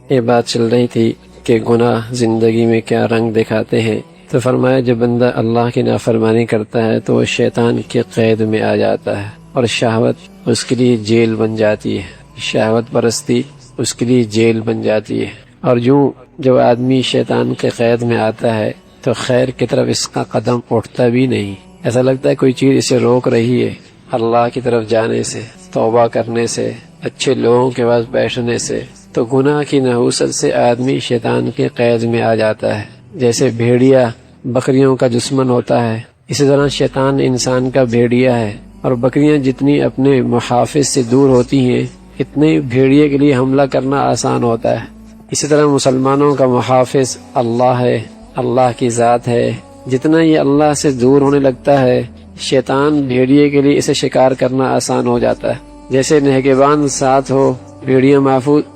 یہ بات چل رہی تھی کہ گناہ زندگی میں کیا رنگ دکھاتے ہیں، تو فرمایا جب بندہ اللہ کی نافرمانی کرتا ہے تو وہ شیطان کی قید میں آ جاتا ہے اور شہوت اس کے لیے جیل بن جاتی ہے، شہوت پرستی اس کے لیے جیل بن جاتی ہے۔ اور یوں جب آدمی شیطان کے قید میں آتا ہے تو خیر کی طرف اس کا قدم اٹھتا بھی نہیں، ایسا لگتا ہے کوئی چیز اسے روک رہی ہے اللہ کی طرف جانے سے، توبہ کرنے سے، اچھے لوگوں کے پاس بیٹھنے سے۔ تو گناہ کی نحوست سے آدمی شیطان کے قید میں آ جاتا ہے۔ جیسے بھیڑیا بکریوں کا دشمن ہوتا ہے، اسی طرح شیطان انسان کا بھیڑیا ہے، اور بکریاں جتنی اپنے محافظ سے دور ہوتی ہیں اتنے بھیڑیے کے لیے حملہ کرنا آسان ہوتا ہے۔ اسی طرح مسلمانوں کا محافظ اللہ ہے، اللہ کی ذات ہے، جتنا یہ اللہ سے دور ہونے لگتا ہے شیطان بھیڑیے کے لیے اسے شکار کرنا آسان ہو جاتا ہے۔ جیسے نگہبان ساتھ ہو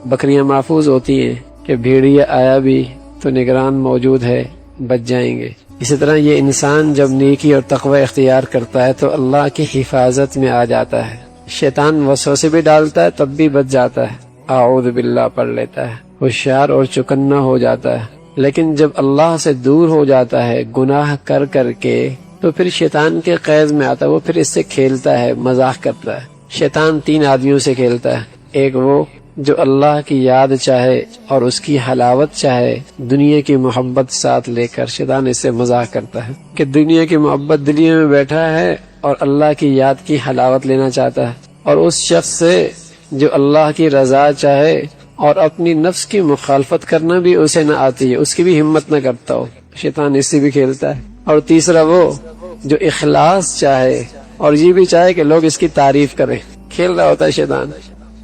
بکریاں محفوظ ہوتی ہیں کہ بھیڑیا آیا بھی تو نگران موجود ہے، بچ جائیں گے۔ اسی طرح یہ انسان جب نیکی اور تقوی اختیار کرتا ہے تو اللہ کی حفاظت میں آ جاتا ہے، شیطان وسوسے بھی ڈالتا ہے تب بھی بچ جاتا ہے، اعوذ باللہ پڑھ لیتا ہے، ہوشیار اور چکنا ہو جاتا ہے۔ لیکن جب اللہ سے دور ہو جاتا ہے گناہ کر کر کے تو پھر شیطان کے قید میں آتا ہے، وہ پھر اس سے کھیلتا ہے، مذاق کرتا ہے۔ شیطان 3 آدمیوں سے کھیلتا ہے، ایک وہ جو اللہ کی یاد چاہے اور اس کی حلاوت چاہے، دنیا کی محبت ساتھ لے کر شیطان اس سے مذاق کرتا ہے کہ دنیا کی محبت دلی میں بیٹھا ہے اور اللہ کی یاد کی حلاوت لینا چاہتا ہے، اور اس شخص سے جو اللہ کی رضا چاہے اور اپنی نفس کی مخالفت کرنا بھی اسے نہ آتی ہے، اس کی بھی ہمت نہ کرتا ہو، شیطان اس سے بھی کھیلتا ہے۔ اور تیسرا وہ جو اخلاص چاہے اور یہ بھی چاہے کہ لوگ اس کی تعریف کریں، کھیل رہا ہوتا ہے شیطان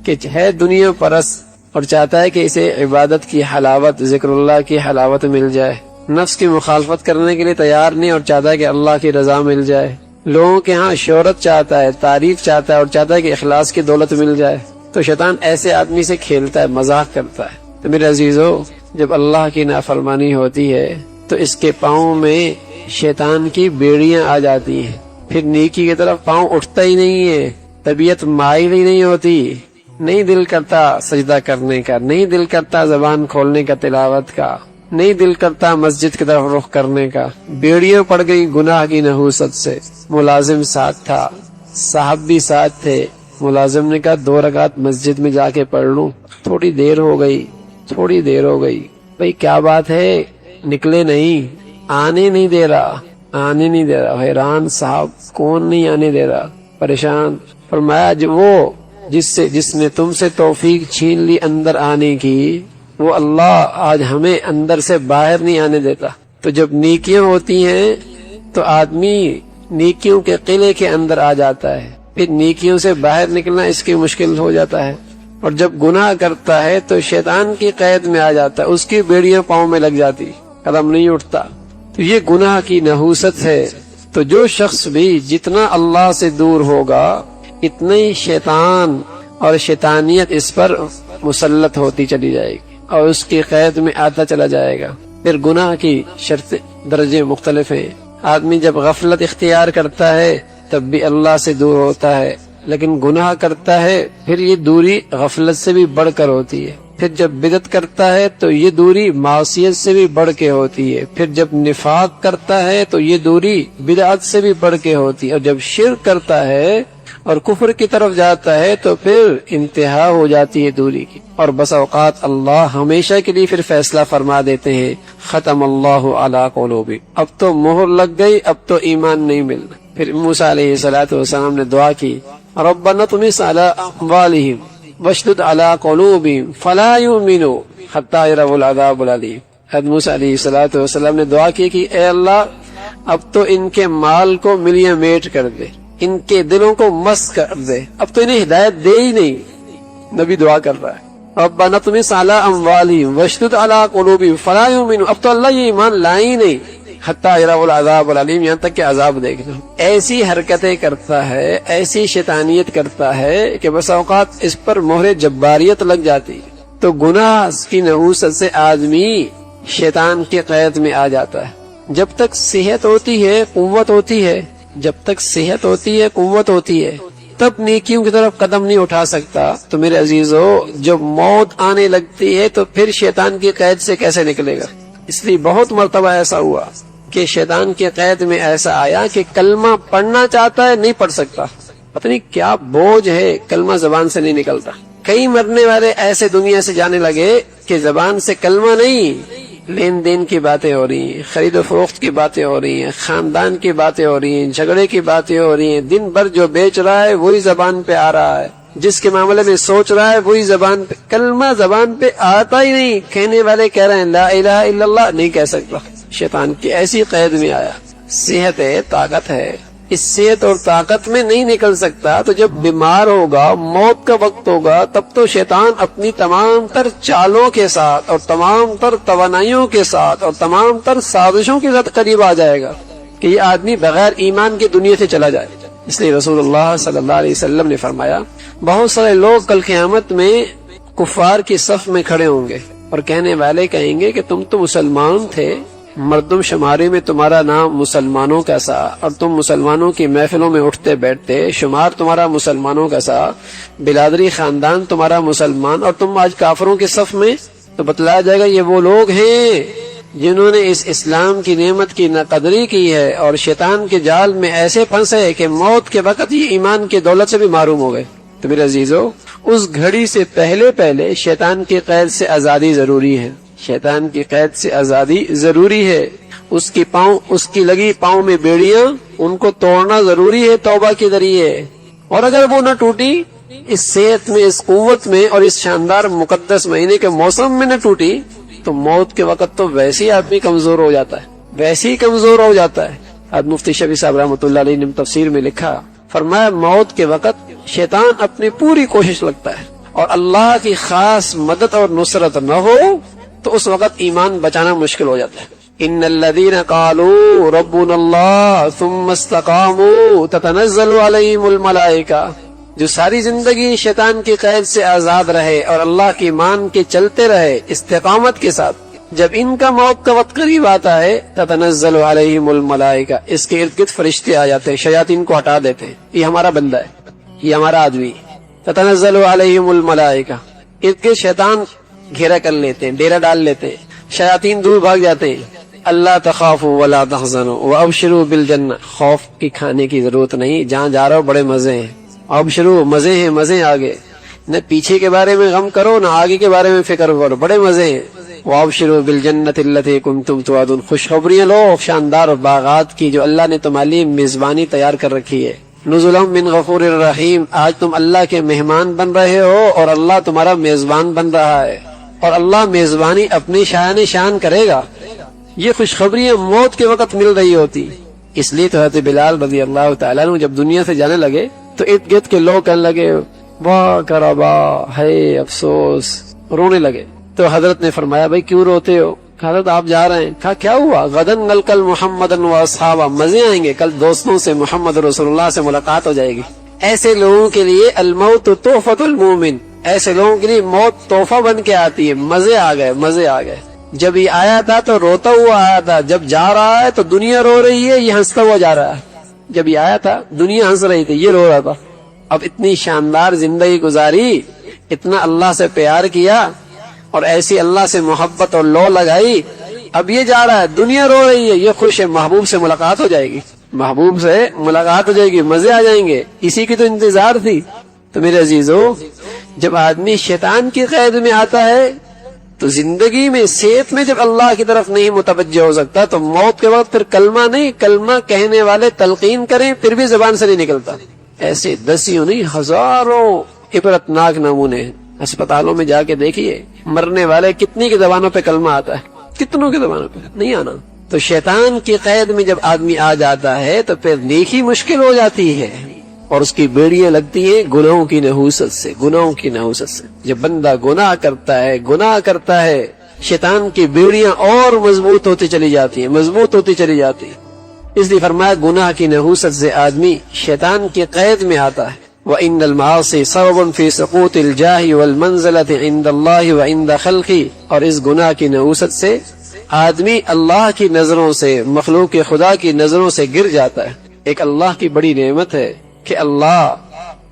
کہ ہے دنیا پرست اور چاہتا ہے کہ اسے عبادت کی حلاوت، ذکر اللہ کی حلاوت مل جائے، نفس کی مخالفت کرنے کے لیے تیار نہیں اور چاہتا ہے کہ اللہ کی رضا مل جائے، لوگوں کے ہاں شہرت چاہتا ہے، تعریف چاہتا ہے اور چاہتا ہے کہ اخلاص کی دولت مل جائے۔ تو شیطان ایسے آدمی سے کھیلتا ہے، مذاق کرتا ہے۔ تو میرے عزیزو، جب اللہ کی نافرمانی ہوتی ہے تو اس کے پاؤں میں شیطان کی بیڑیاں آ جاتی ہیں، پھر نیکی کی طرف پاؤں اٹھتا ہی نہیں ہے، طبیعت مائل ہی نہیں ہوتی، نہیں دل کرتا سجدہ کرنے کا، نہیں دل کرتا زبان کھولنے کا تلاوت کا، نہیں دل کرتا مسجد کی طرف رخ کرنے کا، بیڑیاں پڑ گئی گناہ کی نحوست سے۔ ملازم ساتھ تھا، صاحب بھی ساتھ تھے، ملازم نے کہا 2 رکعت مسجد میں جا کے پڑھ لوں، تھوڑی دیر ہو گئی۔ بھئی کیا بات ہے، نکلے نہیں، آنے نہیں دے رہا، حیران صاحب کون نہیں آنے دے رہا، پریشان۔ فرمایا وہ جس نے تم سے توفیق چھین لی اندر آنے کی، وہ اللہ آج ہمیں اندر سے باہر نہیں آنے دیتا۔ تو جب نیکیاں ہوتی ہیں تو آدمی نیکیوں کے قلعے کے اندر آ جاتا ہے، پھر نیکیوں سے باہر نکلنا اس کی مشکل ہو جاتا ہے، اور جب گناہ کرتا ہے تو شیطان کی قید میں آ جاتا ہے، اس کی بیڑیاں پاؤں میں لگ جاتی، قدم نہیں اٹھتا۔ تو یہ گناہ کی نحوست ہے۔ تو جو شخص بھی جتنا اللہ سے دور ہوگا اتنا ہی شیطان اور شیطانیت اس پر مسلط ہوتی چلی جائے گی اور اس کی قید میں آتا چلا جائے گا۔ پھر گناہ کی شرط درجے مختلف ہیں۔ آدمی جب غفلت اختیار کرتا ہے تب بھی اللہ سے دور ہوتا ہے، لیکن گناہ کرتا ہے پھر یہ دوری غفلت سے بھی بڑھ کر ہوتی ہے۔ پھر جب بدعت کرتا ہے تو یہ دوری معصیت سے بھی بڑھ کے ہوتی ہے۔ پھر جب نفاق کرتا ہے تو یہ دوری بدعت سے بھی بڑھ کے ہوتی ہے، اور جب شرک کرتا ہے اور کفر کی طرف جاتا ہے تو پھر انتہا ہو جاتی ہے دوری کی، اور بس اوقات اللہ ہمیشہ کے لیے پھر فیصلہ فرما دیتے ہیں، ختم اللہ علی قلوبہم، اب تو مہر لگ گئی، اب تو ایمان نہیں ملنا۔ پھر موسیٰ علیہ السلام نے دعا کی، ربنا اطمس علی اموالہم واشدد علی قلوبہم فلا یؤمنوا حتی یروا العذاب العلیم۔ حضرت موسیٰ علیہ السلام نے دعا کی کہ اے اللہ اب تو ان کے مال کو ملیاں میٹ کر دے، ان کے دلوں کو مست کر دے، اب تو انہیں ہدایت دے ہی نہیں۔ نبی دعا کر رہا ہے، ربنا اطمس علی اموالہم واشدد علی قلوبہم فلا یؤمنوا، اب تو اللہ یہ ایمان لائے ہی نہیں، حتی یروا العذاب العلیم، یہاں تک کہ عذاب دیکھ لو۔ ایسی حرکتیں کرتا ہے، ایسی شیطانیت کرتا ہے کہ بس اوقات اس پر مہر جباریت لگ جاتی۔ تو گناہ کی نحوست سے آدمی شیطان کے قید میں آ جاتا ہے۔ جب تک صحت ہوتی ہے، قوت ہوتی ہے، جب تک صحت ہوتی ہے، قوت ہوتی ہے، تب نیکیوں کی طرف قدم نہیں اٹھا سکتا، تو میرے عزیزو جب موت آنے لگتی ہے تو پھر شیطان کی قید سے کیسے نکلے گا؟ اس لیے بہت مرتبہ ایسا ہوا کہ شیطان کی قید میں ایسا آیا کہ کلمہ پڑھنا چاہتا ہے، نہیں پڑھ سکتا، پتہ نہیں کیا بوجھ ہے، کلمہ زبان سے نہیں نکلتا۔ کئی مرنے والے ایسے دنیا سے جانے لگے کہ زبان سے کلمہ نہیں، لین دین کی باتیں ہو رہی ہیں، خرید و فروخت کی باتیں ہو رہی ہیں، خاندان کی باتیں ہو رہی ہیں، جھگڑے کی باتیں ہو رہی ہیں، دن بھر جو بیچ رہا ہے وہی زبان پہ آ رہا ہے، جس کے معاملے میں سوچ رہا ہے وہی زبان پہ، کلمہ زبان پہ آتا ہی نہیں، کہنے والے کہہ رہے ہیں لا الہ الا اللہ، نہیں کہہ سکتا، شیطان کی ایسی قید میں آیا۔ صحت ہے، طاقت ہے، اس صحت اور طاقت میں نہیں نکل سکتا، تو جب بیمار ہوگا، موت کا وقت ہوگا، تب تو شیطان اپنی تمام تر چالوں کے ساتھ اور تمام تر توانائیوں کے ساتھ اور تمام تر سازشوں کے ساتھ قریب آ جائے گا کہ یہ آدمی بغیر ایمان کی دنیا سے چلا جائے۔ اس لیے رسول اللہ صلی اللہ علیہ وسلم نے فرمایا بہت سارے لوگ کل قیامت میں کفار کی صف میں کھڑے ہوں گے اور کہنے والے کہیں گے کہ تم تو مسلمان تھے، مردم شماری میں تمہارا نام مسلمانوں کا سا، اور تم مسلمانوں کی محفلوں میں اٹھتے بیٹھتے، شمار تمہارا مسلمانوں کا سا، بلادری خاندان تمہارا مسلمان، اور تم آج کافروں کے صف میں۔ تو بتلایا جائے گا یہ وہ لوگ ہیں جنہوں نے اس اسلام کی نعمت کی ناقدری کی ہے اور شیطان کے جال میں ایسے پھنسے کہ موت کے وقت یہ ایمان کی دولت سے بھی محروم ہو گئے۔ تو میرے عزیزو اس گھڑی سے پہلے شیطان کی قید سے آزادی ضروری ہے، شیطان کی قید سے آزادی ضروری ہے، اس کی لگی پاؤں میں بیڑیاں، ان کو توڑنا ضروری ہے توبہ کے ذریعے، اور اگر وہ نہ ٹوٹی، اس صحت میں، اس قوت میں اور اس شاندار مقدس مہینے کے موسم میں نہ ٹوٹی، تو موت کے وقت تو ویسے ہی آدمی کمزور ہو جاتا ہے، ویسے ہی کمزور ہو جاتا ہے۔ آج مفتی شفیع صاحب رحمۃ اللہ علیہ نے تفسیر میں لکھا، فرمایا موت کے وقت شیطان اپنی پوری کوشش لگتا ہے، اور اللہ کی خاص مدد اور نصرت نہ ہو تو اس وقت ایمان بچانا مشکل ہو جاتا ہے۔ ان الذين قالوا ربنا الله ثم استقاموا تتنزل عليهم الملائكة، جو ساری زندگی شیطان کی قید سے آزاد رہے اور اللہ کی مان کے چلتے رہے استقامت کے ساتھ، جب ان کا موت کا وقت قریب آتا ہے تتنزل عليهم الملائكة، اس کے ارد گرد فرشتے آ جاتے ہیں، شیاطین کو ہٹا دیتے ہیں، یہ ہمارا بندہ ہے، یہ ہمارا آدمی، تتنزل عليهم الملائكة، ارد گرد شیطان گھیرا کر لیتے ہیں، ڈیرا ڈال لیتے ہیں، شیاطین دور بھاگ جاتے ہیں۔ اللہ تخافوا ولا تحزنوا وابشروا بالجنہ، خوف کی کھانے کی ضرورت نہیں، جہاں جا رہا ہو بڑے مزے ہیں، ابشروا، مزے ہیں، مزے آگے، نہ پیچھے کے بارے میں غم کرو نہ آگے کے بارے میں فکر کرو، بڑے مزے ہیں۔ وابشروا بالجنۃ التي كنتم توعدون، خوشخبریاں لو شاندار باغات کی جو اللہ نے تمہارے لیے میزبانی تیار کر رکھی ہے۔ نزلا من غفور الرحیم، آج تم اللہ کے مہمان بن رہے ہو اور اللہ تمہارا میزبان بن رہا ہے، اور اللہ میزبانی اپنی شان کرے گا۔ یہ خوشخبریاں موت کے وقت مل رہی ہوتی، اس لیے تو حضرت بلال رضی اللہ تعالیٰ عنہ جب دنیا سے جانے لگے تو ارد گرد کے لوگ کہنے لگے واہ کربا، ہے افسوس، رونے لگے۔ تو حضرت نے فرمایا بھائی کیوں روتے ہو؟ حضرت آپ جا رہے ہیں؟ کہا کیا ہوا؟ غدن نلقل محمدن و اصحابہ، مزے آئیں گے، کل دوستوں سے محمد رسول اللہ سے ملاقات ہو جائے گی۔ ایسے لوگوں کے لیے الموت تحفۃ المومن، ایسے لوگوں کے لیے موت تحفہ بن کے آتی ہے، مزے آ گئے، مزے آ گئے۔ جب یہ آیا تھا تو روتا ہوا آیا تھا، جب جا رہا ہے تو دنیا رو رہی ہے، یہ ہنستا ہوا جا رہا ہے۔ جب یہ آیا تھا دنیا ہنس رہی تھی، یہ رو رہا تھا۔ اب اتنی شاندار زندگی گزاری، اتنا اللہ سے پیار کیا اور ایسی اللہ سے محبت اور لو لگائی، اب یہ جا رہا ہے، دنیا رو رہی ہے، یہ خوش ہے، محبوب سے ملاقات ہو جائے گی، محبوب سے ملاقات ہو جائے گی، مزے آ جائیں گے، اسی کی تو انتظار تھی۔ تو میرے عزیزو جب آدمی شیطان کی قید میں آتا ہے تو زندگی میں، صحت میں جب اللہ کی طرف نہیں متوجہ ہو سکتا تو موت کے وقت پھر کلمہ نہیں، کلمہ کہنے والے تلقین کریں پھر بھی زبان سے نہیں نکلتا۔ ایسے دسیوں نہیں ہزاروں عبرتناک نمونے ہیں، اسپتالوں میں جا کے دیکھیے مرنے والے کتنی کی زبانوں پہ کلمہ آتا ہے، کتنوں کی زبانوں پہ نہیں آنا۔ تو شیطان کی قید میں جب آدمی آ جاتا ہے تو پھر نیکی مشکل ہو جاتی ہے، اور اس کی بیڑیاں لگتی ہیں گناہوں کی نحوست سے، گناہوں کی نحوست سے۔ جب بندہ گناہ کرتا ہے شیطان کی بیڑیاں اور مضبوط ہوتی چلی جاتی ہیں، مضبوط ہوتی چلی جاتی ہیں۔ اس لیے فرمایا گناہ کی نحوست سے آدمی شیطان کی قید میں آتا ہے۔ وَإِنَّ الْمَعَاصِي سَبَبٌ فِي سُقُوطِ الْجَاهِ وَالْمَنزِلَةِ عِنْدَ اللَّهِ وَعِنْدَ خَلْقِهِ، اور اس گناہ کی نحوست سے آدمی اللہ کی نظروں سے، مخلوق خدا کی نظروں سے گر جاتا ہے۔ ایک اللہ کی بڑی نعمت ہے کہ اللہ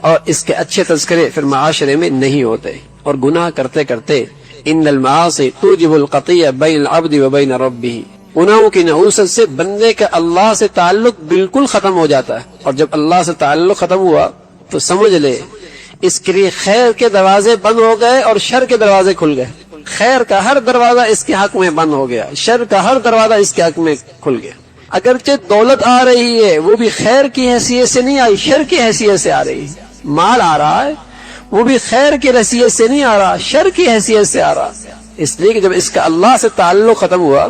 اور اس کے اچھے تذکرے پھر معاشرے میں نہیں ہوتے، اور گناہ کرتے کرتے ان المعاصی توجب القطیع بین العبد و بین ربہ، گناہوں کی نحوست سے بندے کا اللہ سے تعلق بالکل ختم ہو جاتا ہے، اور جب اللہ سے تعلق ختم ہوا تو سمجھ لے اس کے لیے خیر کے دروازے بند ہو گئے اور شر کے دروازے کھل گئے۔ خیر کا ہر دروازہ اس کے حق میں بند ہو گیا، شر کا ہر دروازہ اس کے حق میں کھل گیا۔ اگرچہ دولت آ رہی ہے وہ بھی خیر کی حیثیت سے نہیں آئی، شر کی حیثیت سے آ رہی ہے۔ مال آ رہا ہے وہ بھی خیر کی حیثیت سے نہیں آ رہا، شر کی حیثیت سے آ رہا، اس لیے کہ جب اس کا اللہ سے تعلق ختم ہوا،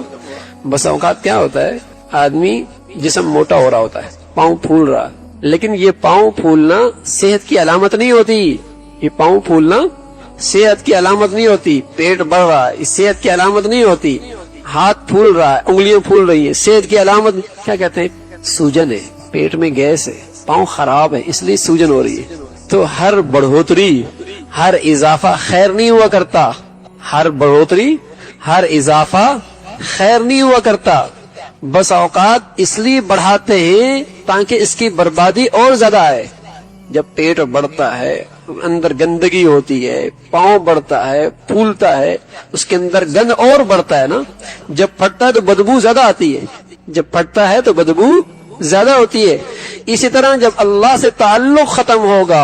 بس اوقات کیا ہوتا ہے، آدمی جسم موٹا ہو رہا ہوتا ہے، پاؤں پھول رہا، لیکن یہ پاؤں پھولنا صحت کی علامت نہیں ہوتی، یہ پاؤں پھولنا صحت کی علامت نہیں ہوتی۔ پیٹ بڑھ رہا ہے، صحت کی علامت نہیں ہوتی۔ ہاتھ پھول رہا ہے، انگلیاں پھول رہی ہیں، صحت کی علامت کیا کہتے ہیں، سوجن ہے، پیٹ میں گیس ہے، پاؤں خراب ہے اس لیے سوجن ہو رہی ہے۔ تو ہر بڑھوتری، ہر اضافہ خیر نہیں ہوا کرتا، ہر بڑھوتری، ہر اضافہ خیر نہیں ہوا کرتا، بس اوقات اس لیے بڑھاتے ہیں تاکہ اس کی بربادی اور زیادہ آئے۔ جب پیٹ بڑھتا ہے، اندر گندگی ہوتی ہے، پاؤں بڑھتا ہے، پھولتا ہے، اس کے اندر گند اور بڑھتا ہے نا، جب پھٹتا ہے تو بدبو زیادہ آتی ہے، جب پھٹتا ہے تو بدبو زیادہ ہوتی ہے۔ اسی طرح جب اللہ سے تعلق ختم ہوگا،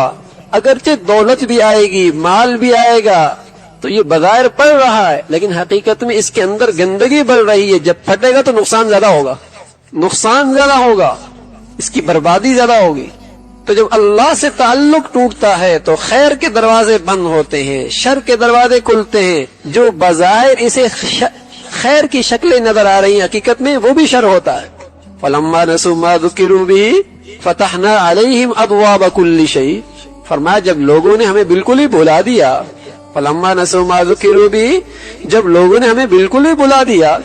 اگرچہ دولت بھی آئے گی، مال بھی آئے گا، تو یہ بظاہر بڑھ رہا ہے لیکن حقیقت میں اس کے اندر گندگی بڑھ رہی ہے، جب پھٹے گا تو نقصان زیادہ ہوگا، نقصان زیادہ ہوگا، اس کی بربادی زیادہ ہوگی۔ تو جب اللہ سے تعلق ٹوٹتا ہے تو خیر کے دروازے بند ہوتے ہیں، شر کے دروازے کھلتے ہیں، جو بظاہر اسے خیر کی شکلیں نظر آ رہی ہیں حقیقت میں وہ بھی شر ہوتا ہے۔ فَلَمَّا نَسُوا مَا ذُكِّرُوا بِهِ فَتَحْنَا عَلَيْهِمْ أَبْوَابَ كُلِّ شَيْءٍ، فرمایا جب لوگوں نے ہمیں بالکل ہی بھلا دیا، فَلَمَّا نَسُوا مَا ذُكِّرُوا بِهِ، جب لوگوں نے ہمیں بالکل ہی بھلا دیا،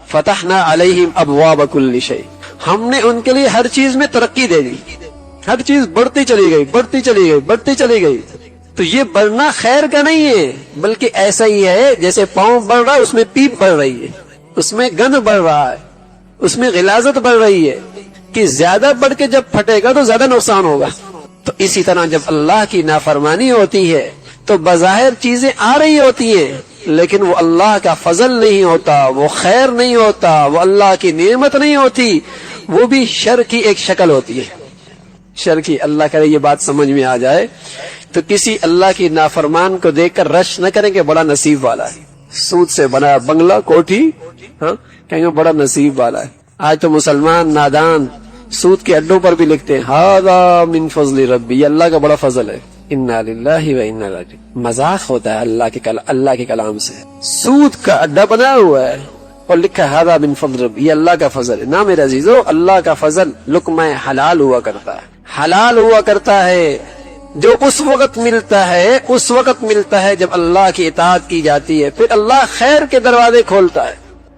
فَتَحْنَا عَلَيْهِمْ أَبْوَابَ كُلِّ شَيْءٍ، ہم نے ان کے لیے ہر چیز میں ترقی دے دی، ہر چیز بڑھتی چلی گئی، بڑھتی چلی گئی، بڑھتی چلی گئی۔ تو یہ بڑھنا خیر کا نہیں ہے، بلکہ ایسا ہی ہے جیسے پاؤں بڑھ رہا ہے اس میں پیپ بڑھ رہی ہے، اس میں گند بڑھ رہا ہے، اس میں غلاظت بڑھ رہی ہے، کہ زیادہ بڑھ کے جب پھٹے گا تو زیادہ نقصان ہوگا۔ تو اسی طرح جب اللہ کی نافرمانی ہوتی ہے تو بظاہر چیزیں آ رہی ہوتی ہیں لیکن وہ اللہ کا فضل نہیں ہوتا، وہ خیر نہیں ہوتا، وہ اللہ کی نعمت نہیں ہوتی، وہ بھی شر کی ایک شکل ہوتی ہے، شر کی۔ اللہ کرے یہ بات سمجھ میں آ جائے تو کسی اللہ کی نافرمان کو دیکھ کر رش نہ کریں کہ بڑا نصیب والا ہے، سود سے بنا بنگلہ کوٹھی، ہاں کہیں گے بڑا نصیب والا ہے۔ آج تو مسلمان نادان سود کے اڈوں پر بھی لکھتے ہیں ھذا من فضل ربی، یہ اللہ کا بڑا فضل ہے، انا للہ و انا الیہ راجعون۔ مذاق ہوتا ہے اللہ کے کلام سے، سود کا اڈا بنا ہوا ہے اور لکھا ھذا من فضل ربی، یہ اللہ کا فضل ہے۔ نا میرے عزیزو، اللہ کا فضل لقمہ حلال ہوا کرتا ہے، حلال ہوا کرتا ہے، جو اس وقت ملتا ہے، اس وقت ملتا ہے جب اللہ کی اطاعت کی جاتی ہے، پھر اللہ خیر کے دروازے کھولتا ہے،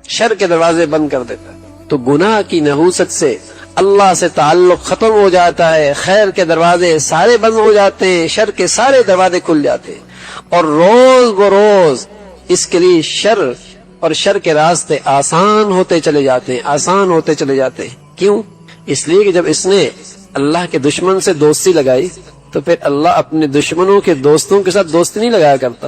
شر کے دروازے بند کر دیتا ہے۔ تو گناہ کی نحوست سے اللہ سے تعلق ختم ہو جاتا ہے، خیر کے دروازے سارے بند ہو جاتے ہیں، شر کے سارے دروازے کھل جاتے ہیں، اور روز بروز اس کے لیے شر اور شر کے راستے آسان ہوتے چلے جاتے ہیں، آسان ہوتے چلے جاتے ہیں۔ کیوں؟ اس لیے کہ جب اس نے اللہ کے دشمن سے دوستی لگائی تو پھر اللہ اپنے دشمنوں کے دوستوں کے ساتھ دوستی نہیں لگایا کرتا۔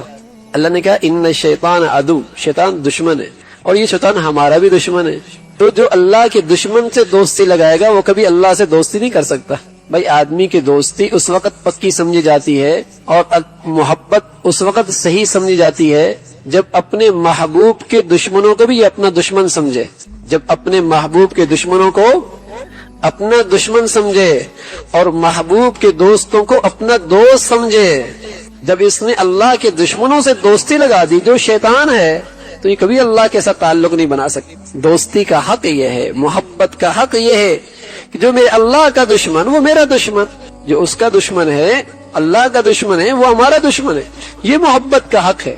اللہ نے کہا ان الشیطان عدو، شیطان دشمن ہے، اور یہ شیطان ہمارا بھی دشمن ہے۔ تو جو اللہ کے دشمن سے دوستی لگائے گا وہ کبھی اللہ سے دوستی نہیں کر سکتا۔ بھائی آدمی کی دوستی اس وقت پکی سمجھی جاتی ہے اور محبت اس وقت صحیح سمجھی جاتی ہے جب اپنے محبوب کے دشمنوں کو بھی یہ اپنا دشمن سمجھے، جب اپنے محبوب کے دشمنوں کو اپنا دشمن سمجھے اور محبوب کے دوستوں کو اپنا دوست سمجھے۔ جب اس نے اللہ کے دشمنوں سے دوستی لگا دی جو شیطان ہے تو یہ کبھی اللہ کے ساتھ تعلق نہیں بنا سکتی۔ دوستی کا حق یہ ہے، محبت کا حق یہ ہے کہ جو میرے اللہ کا دشمن وہ میرا دشمن، جو اس کا دشمن ہے اللہ کا دشمن ہے وہ ہمارا دشمن ہے، یہ محبت کا حق ہے۔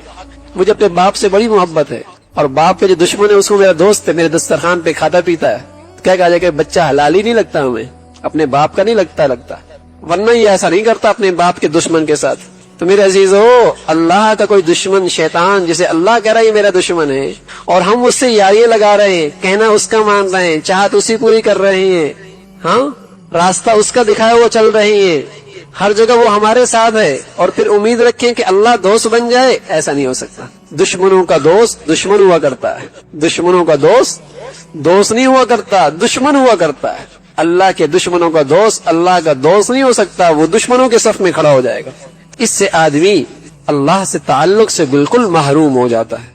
مجھے اپنے باپ سے بڑی محبت ہے، اور باپ کے جو دشمن ہے اس کو میرا دوست ہے، میرے دسترخوان پہ کھاتا پیتا ہے، کیا کہا جائے کہ بچہ حلال ہی نہیں لگتا ہمیں، اپنے باپ کا نہیں لگتا، ورنہ یہ ایسا نہیں کرتا اپنے باپ کے دشمن کے ساتھ۔ تو میرے عزیزو، اللہ کا کوئی دشمن شیطان جسے اللہ کہہ رہا ہے یہ میرا دشمن ہے اور ہم اس سے یاریاں لگا رہے ہیں، کہنا اس کا مان رہے ہیں، چاہت اسی پوری کر رہے ہیں، ہاں راستہ اس کا دکھایا وہ چل رہے ہیں، ہر جگہ وہ ہمارے ساتھ ہے اور پھر امید رکھیں کہ اللہ دوست بن جائے، ایسا نہیں ہو سکتا۔ دشمنوں کا دوست دشمن ہوا کرتا ہے، دشمنوں کا دوست دوست نہیں ہوا کرتا، دشمن ہوا کرتا ہے۔ اللہ کے دشمنوں کا دوست اللہ کا دوست نہیں ہو سکتا، وہ دشمنوں کے صف میں کھڑا ہو جائے گا۔ اس سے آدمی اللہ سے تعلق سے بالکل محروم ہو جاتا ہے۔